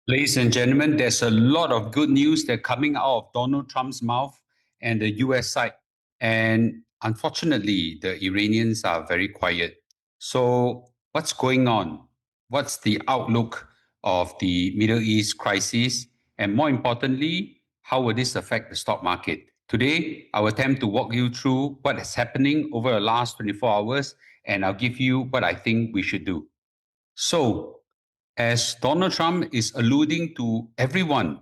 Ladies and gentlemen, there's a lot of good news that coming out of Donald Trump's mouth and the US side. And unfortunately, the Iranians are very quiet. So, what's going on? What's the outlook of the Middle East crisis? And more importantly, how will this affect the stock market? Today, I will attempt to walk you through what is happening over the last 24 hours, and I'll give you what I think we should do. So, as Donald Trump is alluding to everyone,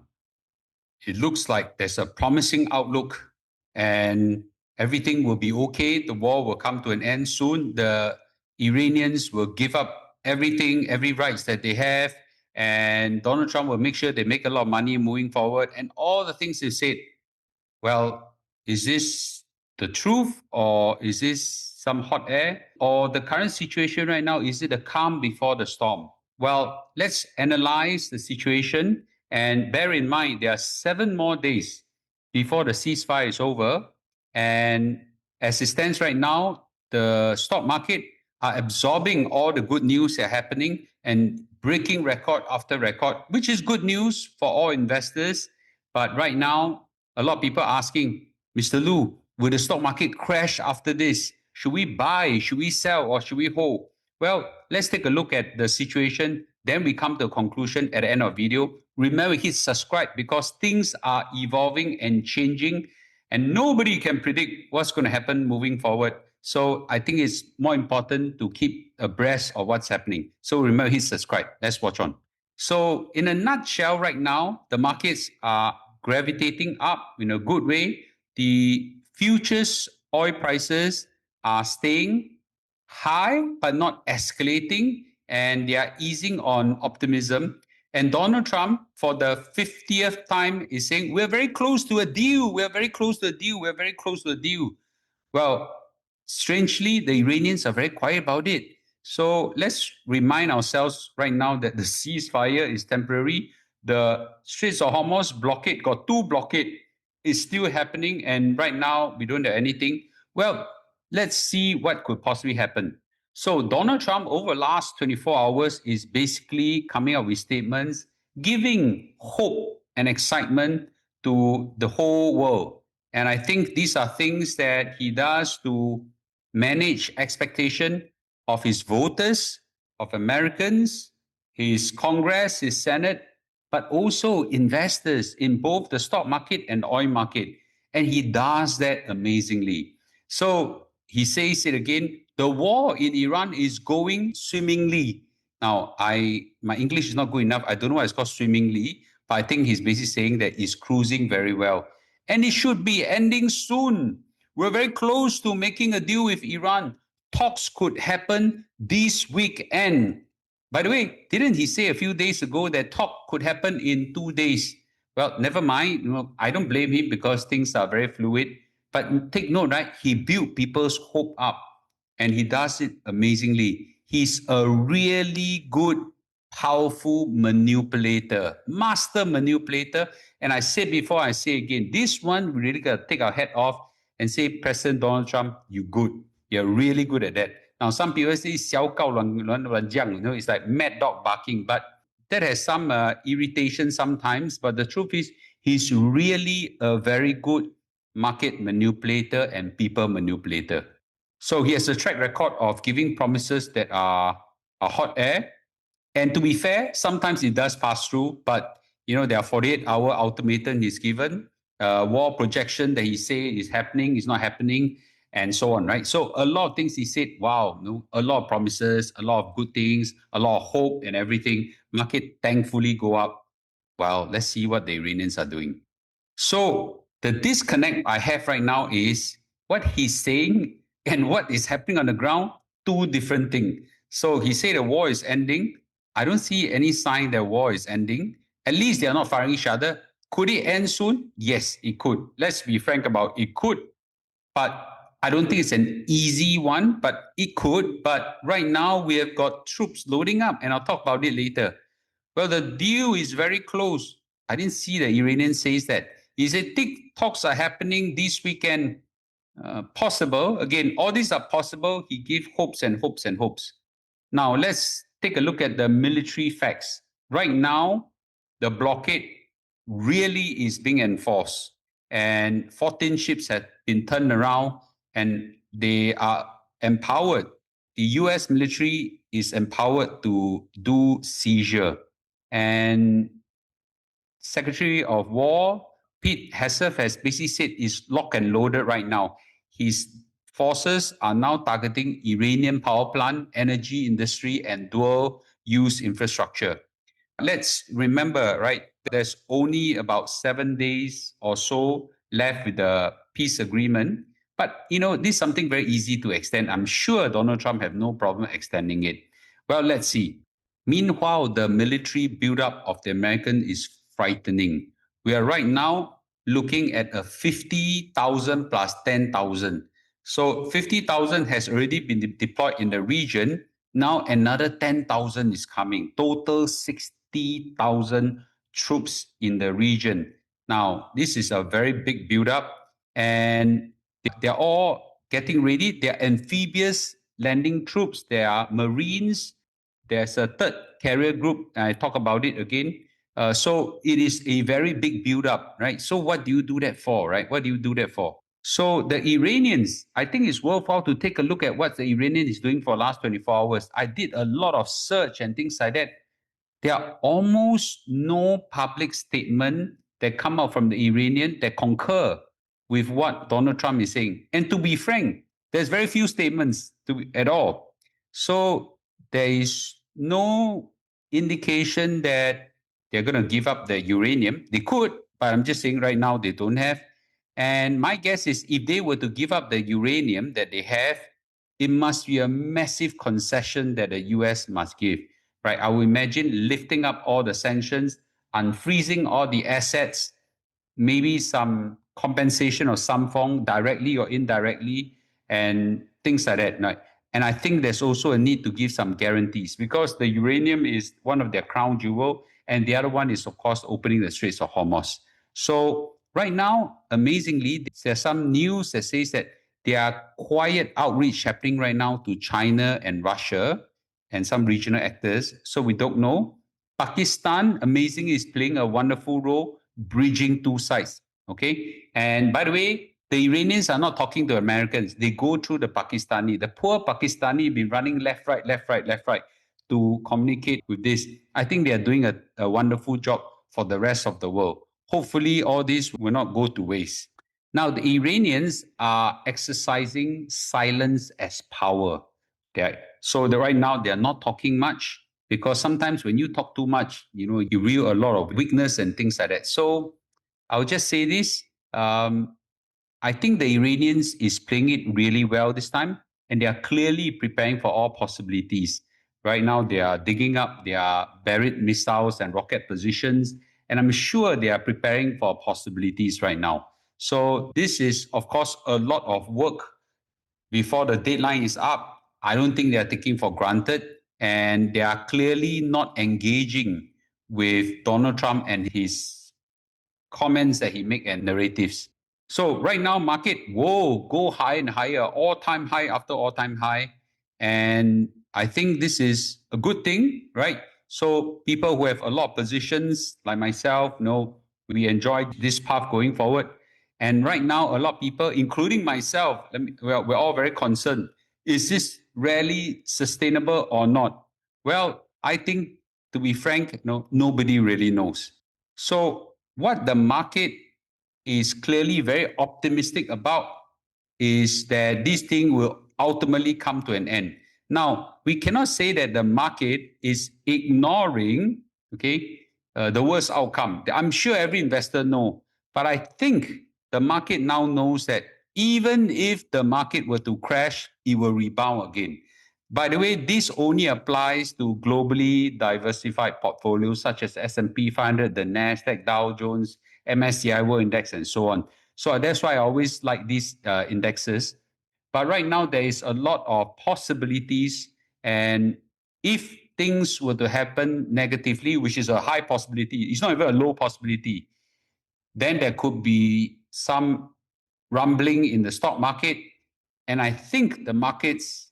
it looks like there's a promising outlook and everything will be okay. The war will come to an end soon. The Iranians will give up everything, every rights that they have, and Donald Trump will make sure they make a lot of money moving forward. And all the things they said, well, is this the truth or is this some hot air? Or the current situation right now, is it a calm before the storm? Well, let's analyze the situation and bear in mind there are 7 more days before the ceasefire is over. And as it stands right now, the stock market are absorbing all the good news that are happening and breaking record after record, which is good news for all investors. But right now, a lot of people are asking, Mr. Lu, will the stock market crash after this? Should we buy? Should we sell? Or should we hold? Well, let's take a look at the situation. Then we come to a conclusion at the end of the video. Remember, hit subscribe because things are evolving and changing, and nobody can predict what's going to happen moving forward. So I think it's more important to keep abreast of what's happening. So remember, hit subscribe. Let's watch on. So in a nutshell, right now, the markets are gravitating up in a good way. The futures oil prices are staying high, but not escalating, and they are easing on optimism. And Donald Trump, for the 50th time, is saying, we're very close to a deal. We're very close to a deal. We're very close to a deal. Well, strangely, the Iranians are very quiet about it. So let's remind ourselves right now that the ceasefire is temporary. The Straits of Hormuz blockade, got 2 blockade, is still happening. And right now, we don't have anything. Well, let's see what could possibly happen. So Donald Trump, over the last 24 hours, is basically coming up with statements, giving hope and excitement to the whole world. And I think these are things that he does to manage expectation of his voters, of Americans, his Congress, his Senate, but also investors in both the stock market and the oil market. And he does that amazingly. So he says it again, the war in Iran is going swimmingly. Now, my English is not good enough. I don't know why it's called swimmingly, but I think he's basically saying that it's cruising very well. And it should be ending soon. We're very close to making a deal with Iran. Talks could happen this weekend. By the way, didn't he say a few days ago that talk could happen in 2 days? Well, never mind. I don't blame him because things are very fluid. But take note, right? He built people's hope up, and he does it amazingly. He's a really good, powerful manipulator, master manipulator. And I said before, I say again, this one we really got to take our hat off and say, President Donald Trump, you good. You're really good at that. Now, some people say, 小告乱讲, it's like mad dog barking, but that has some irritation sometimes. But the truth is, he's really a very good market manipulator and people manipulator. So he has a track record of giving promises that are hot air. And to be fair, sometimes it does pass through, but there are 48-hour ultimatum he's given, war projection that he say is happening, is not happening, and so on, right? So a lot of things he said, wow, a lot of promises, a lot of good things, a lot of hope and everything. Market thankfully go up. Well, let's see what the Iranians are doing. So the disconnect I have right now is what he's saying and what is happening on the ground, 2 different things. So he said the war is ending. I don't see any sign that war is ending. At least they are not firing each other. Could it end soon? Yes, it could. Let's be frank about it could. But I don't think it's an easy one, but it could. But right now we have got troops loading up, and I'll talk about it later. Well, the deal is very close. I didn't see the Iranian says that. He said talks are happening this weekend. Possible. Again, all these are possible. He gave hopes and hopes and hopes. Now, let's take a look at the military facts. Right now, the blockade really is being enforced. And 14 ships have been turned around and they are empowered. The US military is empowered to do seizure. And Secretary of War Pete Hegseth has basically said it's lock and loaded right now. His forces are now targeting Iranian power plant, energy industry, and dual use infrastructure. Let's remember, right, there's only about 7 days or so left with the peace agreement. But, this is something very easy to extend. I'm sure Donald Trump have no problem extending it. Well, let's see. Meanwhile, the military buildup of the American is frightening. We are right now looking at a 50,000 plus 10,000. So 50,000 has already been deployed in the region. Now another 10,000 is coming. Total 60,000 troops in the region. Now, this is a very big buildup, and they're all getting ready. They're amphibious landing troops. There are Marines. There's a third carrier group. I talk about it again. So it is a very big build-up, right? So what do you do that for, right? What do you do that for? So the Iranians, I think it's worthwhile to take a look at what the Iranian is doing for the last 24 hours. I did a lot of search and things like that. There are almost no public statement that come out from the Iranian that concur with what Donald Trump is saying. And to be frank, there's very few statements at all. So there is no indication that they're going to give up the uranium. They could, but I'm just saying right now they don't have. And my guess is if they were to give up the uranium that they have, it must be a massive concession that the US must give, right? I would imagine lifting up all the sanctions, unfreezing all the assets, maybe some compensation of some form, directly or indirectly, and things like that. Right? And I think there's also a need to give some guarantees because the uranium is one of their crown jewel, and the other one is, of course, opening the Straits of Hormuz. So right now, amazingly, there's some news that says that there are quiet outreach happening right now to China and Russia and some regional actors. So we don't know. Pakistan, amazingly, is playing a wonderful role bridging two sides. Okay. And by the way, the Iranians are not talking to Americans. They go through the Pakistani. The poor Pakistani been running left, right, left, right, left, right to communicate with this. I think they are doing a wonderful job for the rest of the world. Hopefully, all this will not go to waste. Now, the Iranians are exercising silence as power. Right now, they're not talking much because sometimes when you talk too much, you reveal a lot of weakness and things like that. So I'll just say this. I think the Iranians is playing it really well this time, and they are clearly preparing for all possibilities. Right now, they are digging up their buried missiles and rocket positions, and I'm sure they are preparing for possibilities right now. So this is, of course, a lot of work before the deadline is up. I don't think they are taking for granted, and they are clearly not engaging with Donald Trump and his comments that he make and narratives. So right now, market whoa go higher and higher, all-time high after all-time high, and I think this is a good thing, right? So people who have a lot of positions, like myself, we enjoy this path going forward. And right now, a lot of people, including myself, we're all very concerned. Is this really sustainable or not? Well, I think, to be frank, nobody really knows. So what the market is clearly very optimistic about is that this thing will ultimately come to an end. Now, we cannot say that the market is ignoring, the worst outcome. I'm sure every investor knows, but I think the market now knows that even if the market were to crash, it will rebound again. By the way, this only applies to globally diversified portfolios such as S&P 500, the Nasdaq, Dow Jones, MSCI World Index, and so on. So that's why I always like these indexes. But right now, there is a lot of possibilities. And if things were to happen negatively, which is a high possibility, it's not even a low possibility, then there could be some rumbling in the stock market. And I think the markets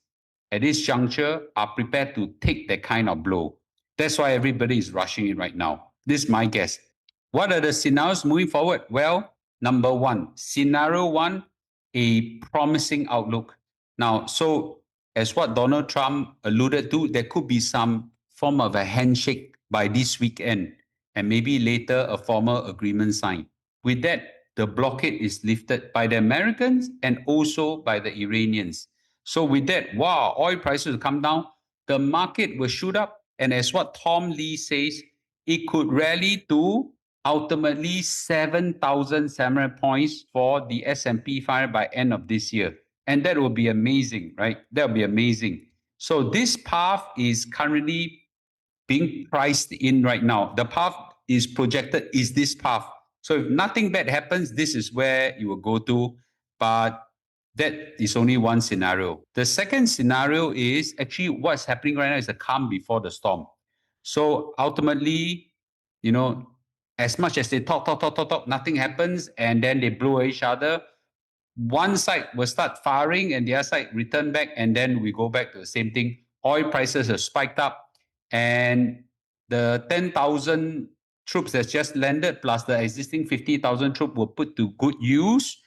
at this juncture are prepared to take that kind of blow. That's why everybody is rushing it right now. This is my guess. What are the scenarios moving forward? Well, number one, scenario one, a promising outlook. Now, so as what Donald Trump alluded to, there could be some form of a handshake by this weekend, and maybe later a formal agreement signed. With that, the blockade is lifted by the Americans and also by the Iranians. So with that, wow, oil prices will come down, the market will shoot up, and as what Tom Lee says, it could rally to ultimately 7,700 points for the S&P 500 by end of this year. And that will be amazing, right? That will be amazing. So this path is currently being priced in right now. The path is projected is this path. So if nothing bad happens, this is where you will go to. But that is only one scenario. The second scenario is actually what's happening right now is a calm before the storm. So ultimately, as much as they talk, nothing happens, and then they blow each other. One side will start firing and the other side return back, and then we go back to the same thing. Oil prices have spiked up, and the 10,000 troops that's just landed plus the existing 50,000 troops were put to good use,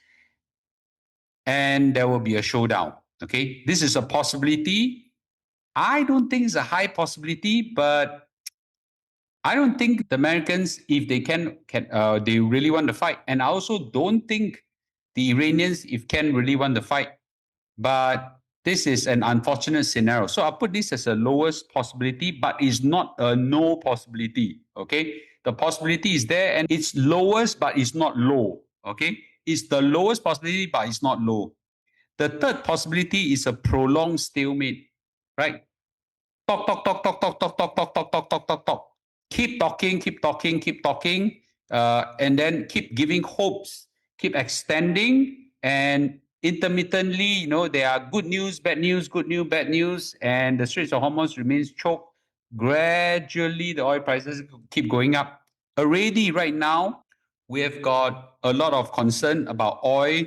and there will be a showdown. Okay, this is a possibility. I don't think it's a high possibility, but I don't think the Americans, if they they really want to fight. And I also don't think the Iranians, if can really want to fight. But this is an unfortunate scenario. So I'll put this as a lowest possibility, but it's not a no possibility. Okay. The possibility is there and it's lowest, but it's not low. Okay. It's the lowest possibility, but it's not low. The third possibility is a prolonged stalemate, right? Talk. Keep talking, and then keep giving hopes, keep extending, and intermittently, there are good news, bad news, good news, bad news, and the Straits of Hormuz remains choked. Gradually, the oil prices keep going up. Already, right now, we have got a lot of concern about oil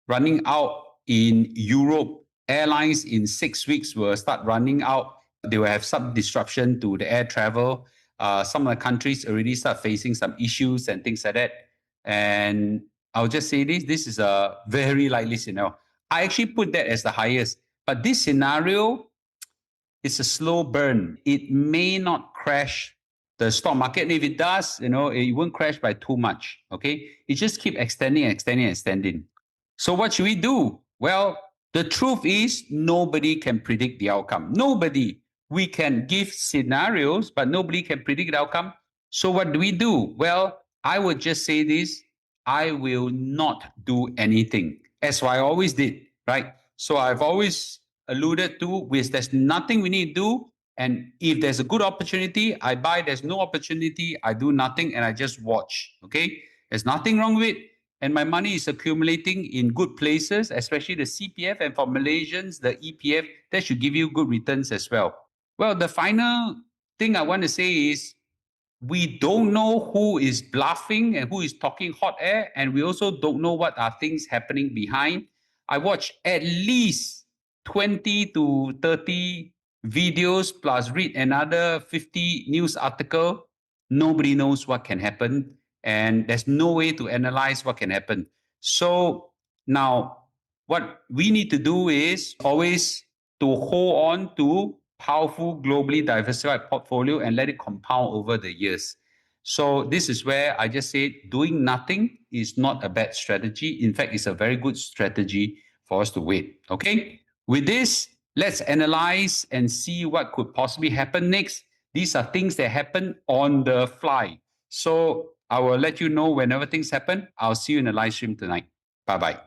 running out in Europe. Airlines in 6 weeks will start running out. They will have some disruption to the air travel. Some of the countries already start facing some issues and things like that. And I'll just say this is a very likely scenario. I actually put that as the highest. But this scenario is a slow burn. It may not crash the stock market. And if it does, it won't crash by too much. Okay. It just keep extending. So what should we do? Well, the truth is nobody can predict the outcome. Nobody. We can give scenarios, but nobody can predict the outcome. So what do we do? Well, I would just say this. I will not do anything, as I always did, right? So I've always alluded to there's nothing we need to do. And if there's a good opportunity, I buy. There's no opportunity, I do nothing and I just watch. Okay? There's nothing wrong with it. And my money is accumulating in good places, especially the CPF, and for Malaysians, the EPF, that should give you good returns as well. Well, the final thing I want to say is we don't know who is bluffing and who is talking hot air, and we also don't know what are things happening behind. I watch at least 20 to 30 videos plus read another 50 news article. Nobody knows what can happen, and there's no way to analyze what can happen. So now what we need to do is always to hold on to powerful, globally diversified portfolio and let it compound over the years. So this is where I just say doing nothing is not a bad strategy. In fact, it's a very good strategy for us to wait. Okay. With this, let's analyze and see what could possibly happen next. These are things that happen on the fly. So I will let you know whenever things happen. I'll see you in the live stream tonight. Bye-bye.